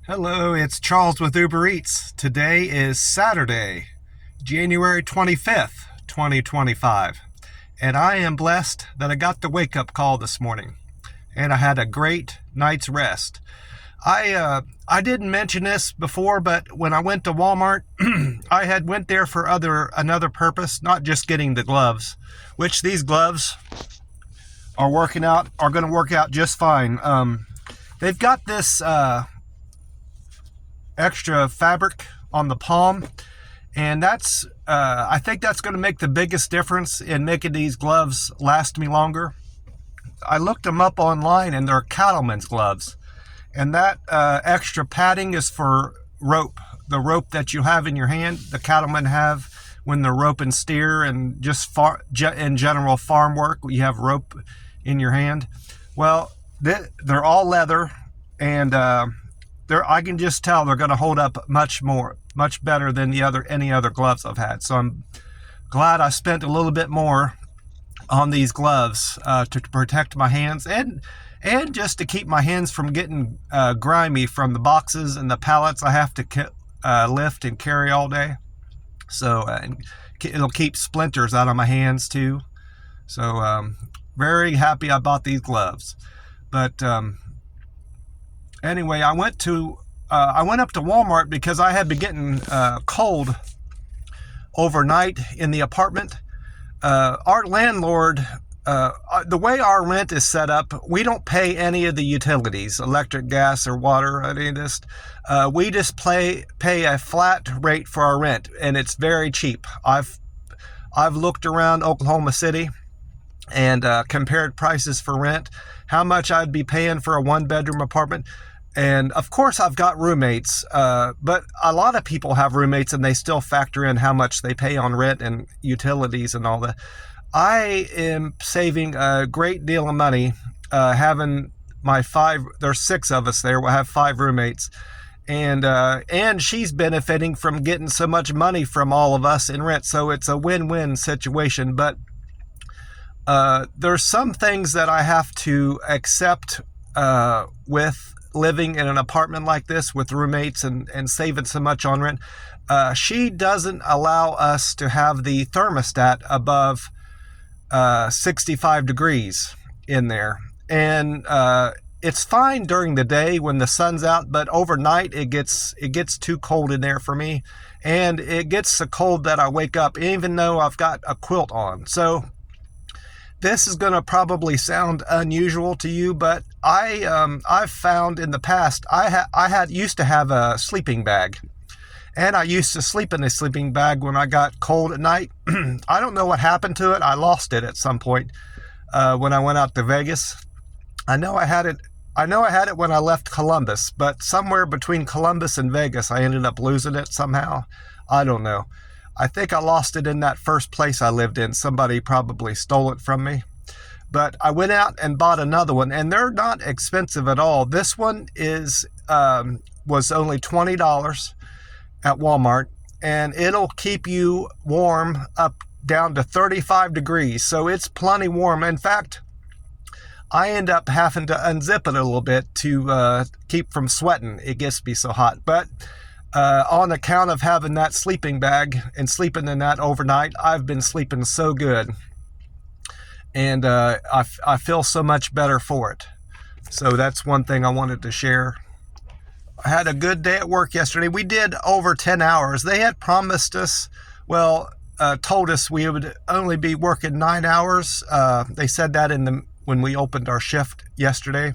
Hello, it's Charles with Uber Eats. Today is Saturday, January 25th, 2025. And I am blessed that I got the wake-up call this morning. And I had a great night's rest. I didn't mention this before, but when I went to Walmart, I had went there for another purpose, not just getting the gloves, which these gloves are going to work out just fine. They've got this extra fabric on the palm, and I think that's going to make the biggest difference in making these gloves last me longer. I looked them up online, and they're cattleman's gloves, and that extra padding is for rope, the rope that you have in your hand, the cattlemen have when they're roping steer, and just in general farm work, you have rope in your hand. Well, they're all leather, and I can just tell they're going to hold up much better than any other gloves I've had. So I'm glad I spent a little bit more on these gloves to protect my hands and just to keep my hands from getting grimy from the boxes and the pallets I have to lift and carry all day. So it'll keep splinters out of my hands too. So very happy I bought these gloves. But anyway, I went up to Walmart because I had been getting cold overnight in the apartment. Our landlord, the way our rent is set up, we don't pay any of the utilities, electric, gas, or water, any of this. We just pay a flat rate for our rent, and it's very cheap. I've looked around Oklahoma City and compared prices for rent, how much I'd be paying for a one-bedroom apartment. And of course, I've got roommates, but a lot of people have roommates and they still factor in how much they pay on rent and utilities and all that. I am saving a great deal of money having there's 6 of us there, we'll have 5 roommates. And she's benefiting from getting so much money from all of us in rent. So it's a win-win situation. But there's some things that I have to accept with living in an apartment like this with roommates and saving so much on rent. She doesn't allow us to have the thermostat above 65 degrees in there. And it's fine during the day when the sun's out, but overnight it gets too cold in there for me. And it gets so cold that I wake up even though I've got a quilt on. So this is going to probably sound unusual to you, but I've found in the past I used to have a sleeping bag, and I used to sleep in a sleeping bag when I got cold at night. I don't know what happened to it. I lost it at some point when I went out to Vegas. I know I had it when I left Columbus, but somewhere between Columbus and Vegas, I ended up losing it somehow. I don't know. I think I lost it in that first place I lived in. Somebody probably stole it from me. But I went out and bought another one, and they're not expensive at all. This one was only $20 at Walmart, and it'll keep you warm up down to 35 degrees. So it's plenty warm. In fact, I end up having to unzip it a little bit to keep from sweating. It gets to be so hot. But on account of having that sleeping bag and sleeping in that overnight, I've been sleeping so good. And I feel so much better for it. So that's one thing I wanted to share. I had a good day at work yesterday. We did over 10 hours. They had promised us, told us we would only be working 9 hours. They said that when we opened our shift yesterday,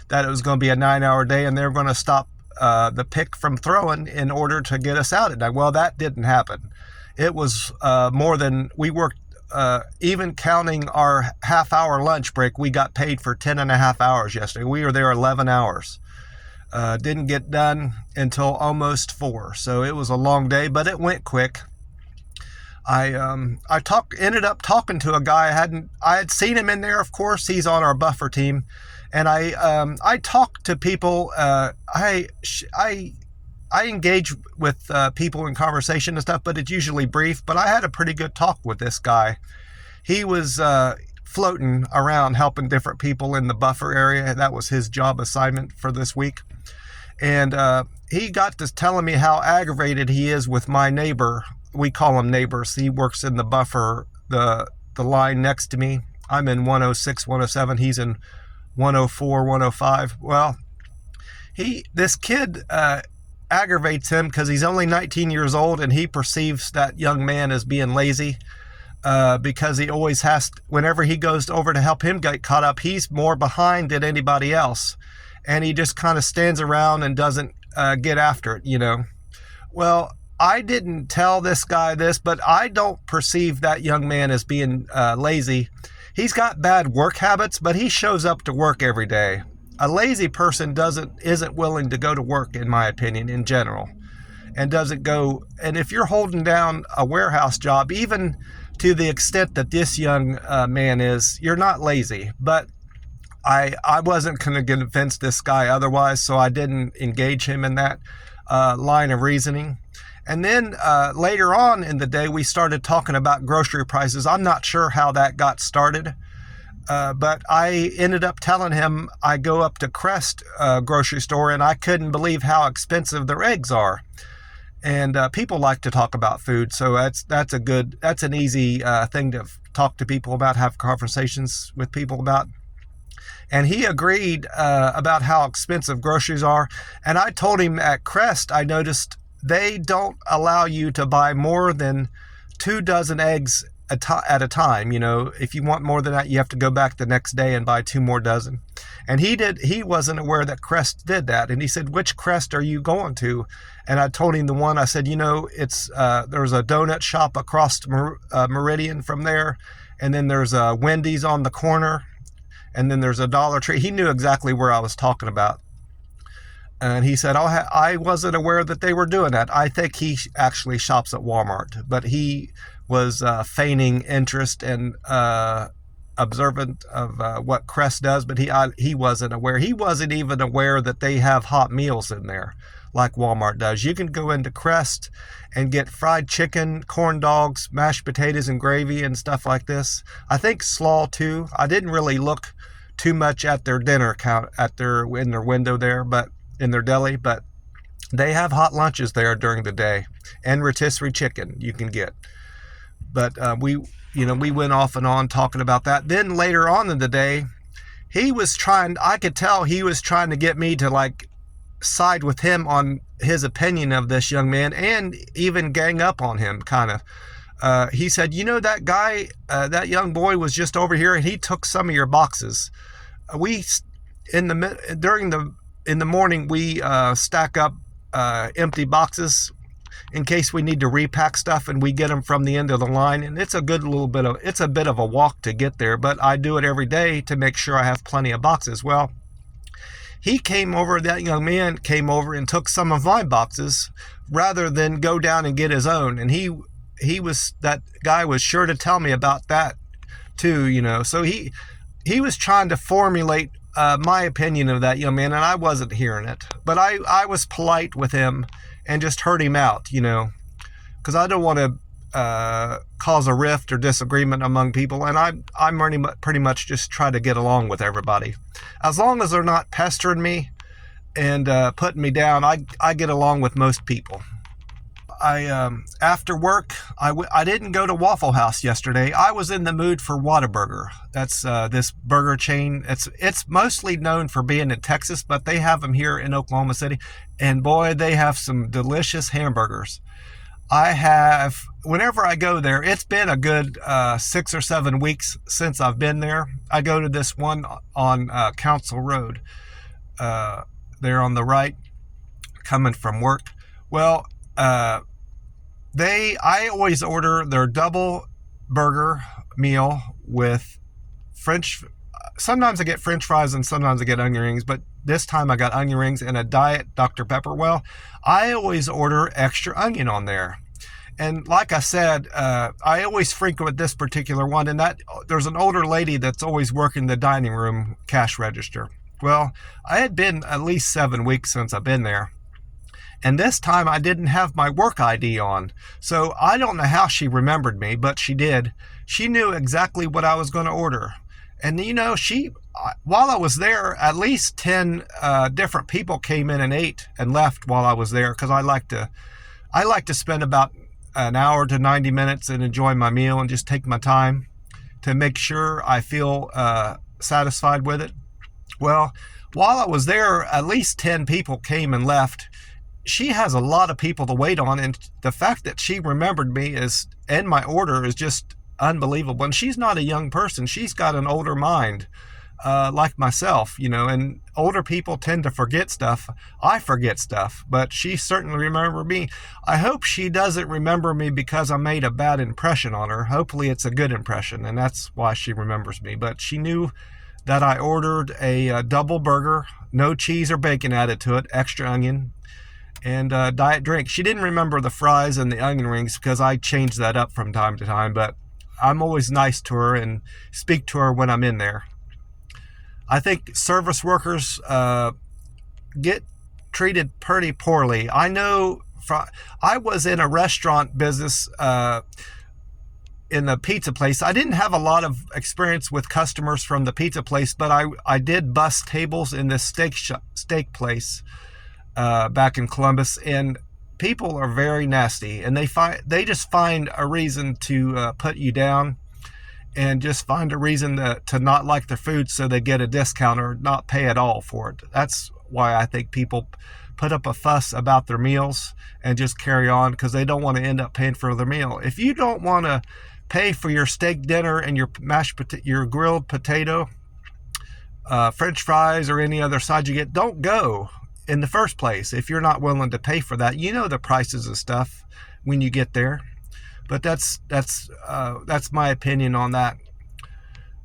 that it was going to be a 9-hour day, and they were going to stop the pick from throwing in order to get us out at night. Well, that didn't happen. It was more than we worked. Even counting our half-hour lunch break, we got paid for 10.5 hours yesterday. We were there 11 hours. Didn't get done until almost 4. So it was a long day, but it went quick. I ended up talking to a guy. I had seen him in there. Of course, he's on our buffer team, and I talked to people. I engage with people in conversation and stuff, but it's usually brief. But I had a pretty good talk with this guy. He was floating around helping different people in the buffer area. That was his job assignment for this week. And he got to telling me how aggravated he is with my neighbor. We call him neighbors. He works in the buffer, the line next to me. I'm in 106, 107. He's in 104, 105. Well, this kid aggravates him because he's only 19 years old, and he perceives that young man as being lazy because he always has to, whenever he goes over to help him get caught up, he's more behind than anybody else, and he just kind of stands around and doesn't get after it, you know. Well, I didn't tell this guy this, but I don't perceive that young man as being lazy. He's got bad work habits, but he shows up to work every day. A lazy person isn't willing to go to work, in my opinion, in general, and doesn't go. And if you're holding down a warehouse job, even to the extent that this young man is, you're not lazy. But I wasn't going to convince this guy otherwise, so I didn't engage him in that line of reasoning. And then later on in the day, we started talking about grocery prices. I'm not sure how that got started. But I ended up telling him I go up to Crest grocery store, and I couldn't believe how expensive their eggs are. And people like to talk about food, so that's an easy thing to talk to people about, have conversations with people about. And he agreed about how expensive groceries are. And I told him at Crest, I noticed they don't allow you to buy more than 2 dozen eggs at a time. You know, if you want more than that, you have to go back the next day and buy 2 more dozen. And he wasn't aware that Crest did that. And he said, which Crest are you going to? And I told him the one. I said, you know, it's there's a donut shop across Meridian from there, and then there's a Wendy's on the corner, and then there's a Dollar Tree. He knew exactly where I was talking about. And he said, I wasn't aware that they were doing that. I think he actually shops at Walmart, but he was feigning interest and observant of what Crest does, but he wasn't aware. He wasn't even aware that they have hot meals in there like Walmart does. You can go into Crest and get fried chicken, corn dogs, mashed potatoes and gravy and stuff like this. I think slaw too. I didn't really look too much at their dinner count in their window there, but in their deli, but they have hot lunches there during the day, and rotisserie chicken you can get. But we went off and on talking about that. Then later on in the day, I could tell he was trying to get me to like side with him on his opinion of this young man, and even gang up on him kind of. He said, you know, that guy, that young boy was just over here and he took some of your boxes. In the morning, we stack up empty boxes in case we need to repack stuff, and we get them from the end of the line. And it's a bit of a walk to get there, but I do it every day to make sure I have plenty of boxes. Well, that young man came over and took some of my boxes rather than go down and get his own. And that guy was sure to tell me about that too, you know. So he was trying to formulate my opinion of that young man, and I wasn't hearing it. But I was polite with him and just heard him out, you know, because I don't want to cause a rift or disagreement among people, and I'm pretty much just try to get along with everybody. As long as they're not pestering me and putting me down, I get along with most people. After work, I didn't go to Waffle House yesterday. I was in the mood for Whataburger. That's this burger chain. It's mostly known for being in Texas, but they have them here in Oklahoma City. And boy, they have some delicious hamburgers. Whenever I go there, it's been a good 6 or 7 weeks since I've been there. I go to this one on Council Road, there on the right, coming from work. Well, I always order their double burger meal with sometimes I get French fries and sometimes I get onion rings, but this time I got onion rings and a diet Dr. Pepper. Well, I always order extra onion on there. And like I said, I always frequent this particular one, and there's an older lady that's always working the dining room cash register. Well, I had been at least 7 weeks since I've been there. And this time I didn't have my work ID on. So I don't know how she remembered me, but she did. She knew exactly what I was going to order. And you know, while I was there, at least 10 different people came in and ate and left while I was there, because I like to spend about an hour to 90 minutes and enjoy my meal and just take my time to make sure I feel satisfied with it. Well, while I was there, at least 10 people came and left. She has a lot of people to wait on, and the fact that she remembered me and my order is just unbelievable. And she's not a young person. She's got an older mind, like myself, and older people tend to forget stuff. I forget stuff, but she certainly remembered me. I hope she doesn't remember me because I made a bad impression on her. Hopefully it's a good impression, and that's why she remembers me. But she knew that I ordered a double burger, no cheese or bacon added to it, extra onion, and diet drink. She didn't remember the fries and the onion rings because I change that up from time to time, but I'm always nice to her and speak to her when I'm in there. I think service workers get treated pretty poorly. I know I was in a restaurant business in the pizza place. I didn't have a lot of experience with customers from the pizza place, but I did bus tables in this steak place back in Columbus, and people are very nasty, and they just find a reason to put you down, and just find a reason to not like their food so they get a discount or not pay at all for it. That's why I think people put up a fuss about their meals and just carry on, because they don't want to end up paying for their meal. If you don't want to pay for your steak dinner and your grilled potato, French fries, or any other side you get, don't go in the first place if you're not willing to pay for that. You know the prices of stuff when you get there. But that's my opinion on that.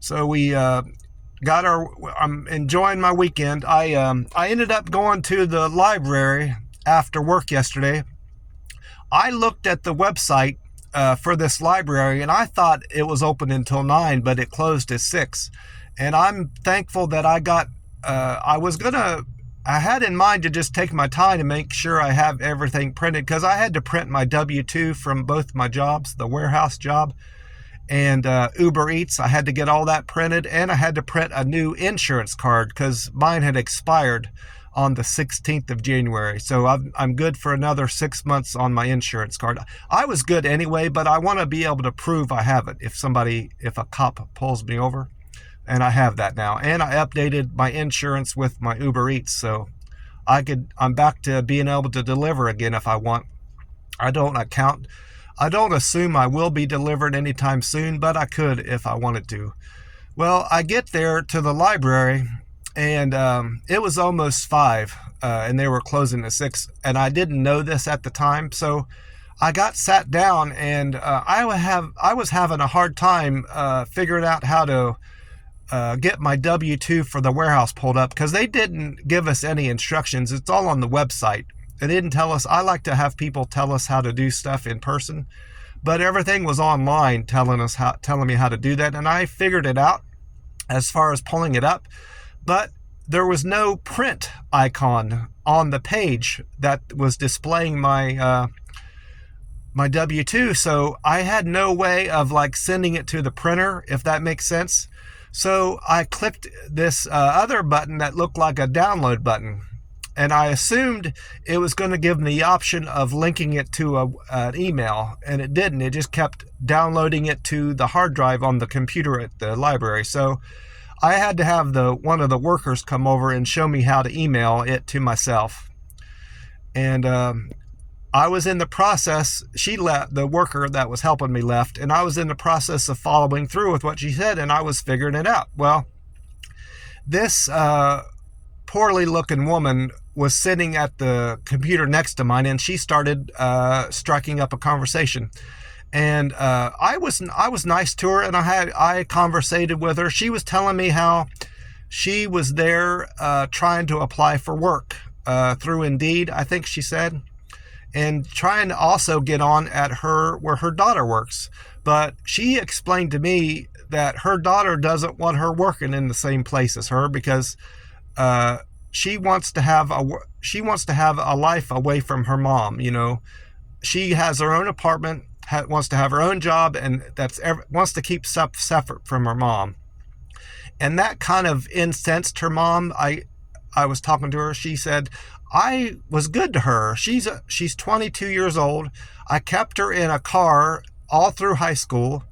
So we I'm enjoying my weekend. I ended up going to the library after work yesterday. I looked at the website for this library, and I thought it was open until 9, but it closed at 6. And I'm thankful that I had in mind to just take my time to make sure I have everything printed, because I had to print my W2 from both my jobs, the warehouse job and Uber Eats. I had to get all that printed, and I had to print a new insurance card because mine had expired on the 16th of January. So I'm good for another 6 months on my insurance card. I was good anyway, but I want to be able to prove I have it if a cop pulls me over. And I have that now. And I updated my insurance with my Uber Eats, so I'm back to being able to deliver again if I want. I don't assume I will be delivered anytime soon, but I could if I wanted to. Well, I get there to the library, and it was almost 5, and they were closing at 6, and I didn't know this at the time, so I got sat down, and I was having a hard time figuring out how to get my W2 for the warehouse pulled up, because they didn't give us any instructions. It's all on the website. They didn't tell us. I like to have people tell us how to do stuff in person, but everything was online telling me how to do that, and I figured it out as far as pulling it up, but there was no print icon on the page that was displaying my my W2, so I had no way of sending it to the printer, if that makes sense. So I clicked this other button that looked like a download button, and I assumed it was going to give me the option of linking it to an email, and it didn't. It just kept downloading it to the hard drive on the computer at the library. So I had to have one of the workers come over and show me how to email it to myself. And I was in the process, she left, the worker that was helping me left, and I was in the process of following through with what she said, and I was figuring it out. Well, this poorly looking woman was sitting at the computer next to mine, and she started striking up a conversation. And I was nice to her, and I conversated with her. She was telling me how she was there trying to apply for work through Indeed, I think she said, and trying to also get on at where her daughter works. But she explained to me that her daughter doesn't want her working in the same place as her, because she wants to have a life away from her mom. She has her own apartment, wants to have her own job, and wants to keep stuff separate from her mom. And that kind of incensed her mom. I was talking to her. She said, I was good to her. She's 22 years old. I kept her in a car all through high school.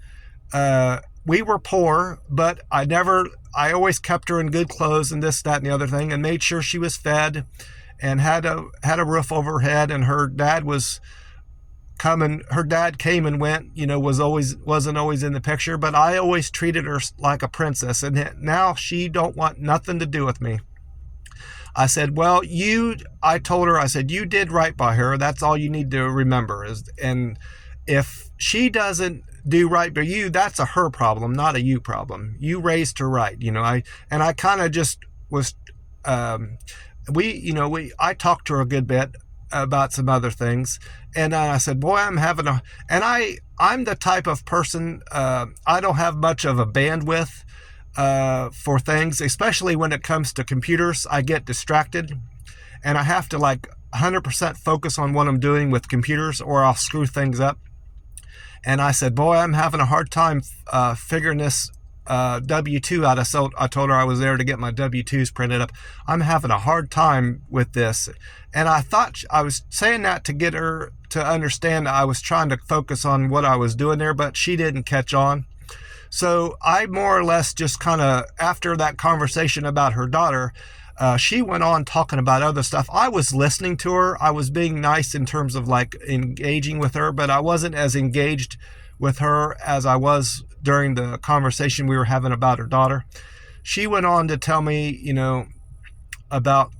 We were poor, but I always kept her in good clothes and this, that, and the other thing, and made sure she was fed and had a roof over her head. And her dad came and went, wasn't always in the picture, but I always treated her like a princess. And now she don't want nothing to do with me. I said, well, I told her, I said, you did right by her. That's all you need to remember and if she doesn't do right by you, that's a her problem, not a you problem. You raised her right. I kind of just was, I talked to her a good bit about some other things. And I said, boy, I'm the type of person, I don't have much of a bandwidth for things, especially when it comes to computers. I get distracted and I have to 100% focus on what I'm doing with computers or I'll screw things up. And I said, boy, I'm having a hard time figuring this W2 out. I told her I was there to get my W2s printed up. I'm having a hard time with this. And I thought I was saying that to get her to understand I was trying to focus on what I was doing there, but she didn't catch on. So I more or less just kind of, after that conversation about her daughter, she went on talking about other stuff. I was listening to her. I was being nice in terms of engaging with her, but I wasn't as engaged with her as I was during the conversation we were having about her daughter. She went on to tell me, about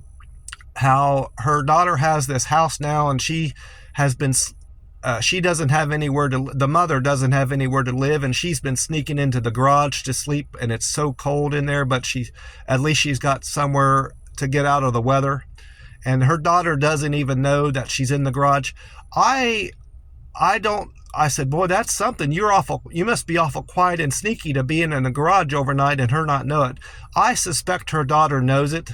how her daughter has this house now, and she doesn't have the mother doesn't have anywhere to live, and she's been sneaking into the garage to sleep, and it's so cold in there, but at least she's got somewhere to get out of the weather. And her daughter doesn't even know that she's in the garage. I said, boy, that's something. You must be awful quiet and sneaky to be in the garage overnight and her not know it. I suspect her daughter knows it,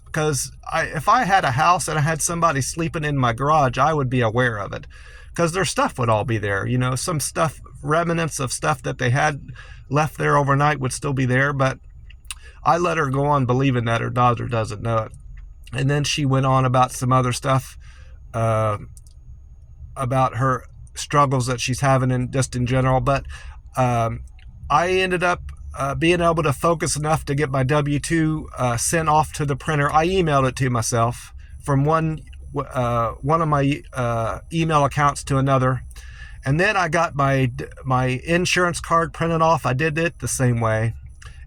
because if I had a house and I had somebody sleeping in my garage, I would be aware of it, because their stuff would all be there. Some stuff, remnants of stuff that they had left there overnight would still be there. But I let her go on believing that her daughter doesn't know it. And then she went on about some other stuff, about her struggles that she's having just in general. But I ended up being able to focus enough to get my W2 sent off to the printer. I emailed it to myself from one of my email accounts to another, and then I got my insurance card printed off. I did it the same way,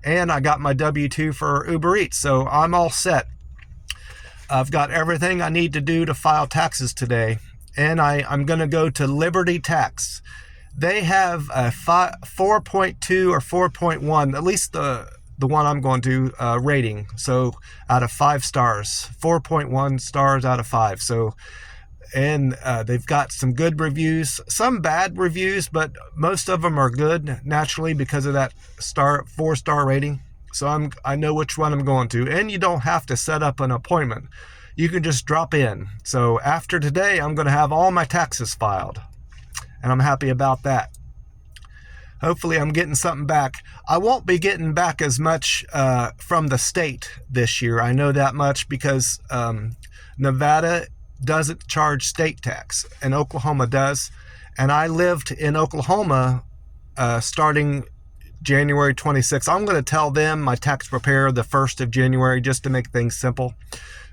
and I got my W2 for Uber Eats, so I'm all set. I've got everything I need to do to file taxes today, and I'm going to go to Liberty Tax. They have a 4.2 or 4.1, at least the one I'm going to, rating. So out of 5 stars, 4.1 stars out of 5. So, and they've got some good reviews, some bad reviews, but most of them are good naturally because of that 4-star rating. So I know which one I'm going to, and you don't have to set up an appointment. You can just drop in. So after today, I'm going to have all my taxes filed, and I'm happy about that. Hopefully I'm getting something back. I won't be getting back as much from the state this year. I know that much because Nevada doesn't charge state tax, and Oklahoma does. And I lived in Oklahoma starting January 26th. I'm going to tell them, my tax preparer, the 1st of January, just to make things simple,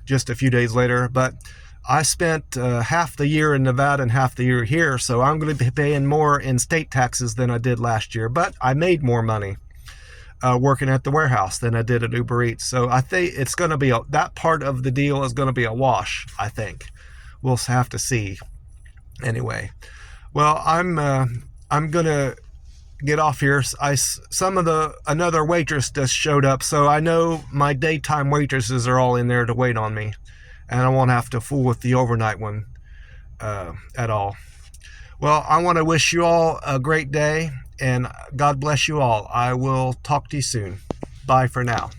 just a few days later. But I spent half the year in Nevada and half the year here, so I'm going to be paying more in state taxes than I did last year. But I made more money working at the warehouse than I did at Uber Eats. So I think it's going to be that part of the deal is going to be a wash, I think. We'll have to see. Anyway, well, I'm going to get off here. Another waitress just showed up, so I know my daytime waitresses are all in there to wait on me, and I won't have to fool with the overnight one at all. Well, I want to wish you all a great day, and God bless you all. I will talk to you soon. Bye for now.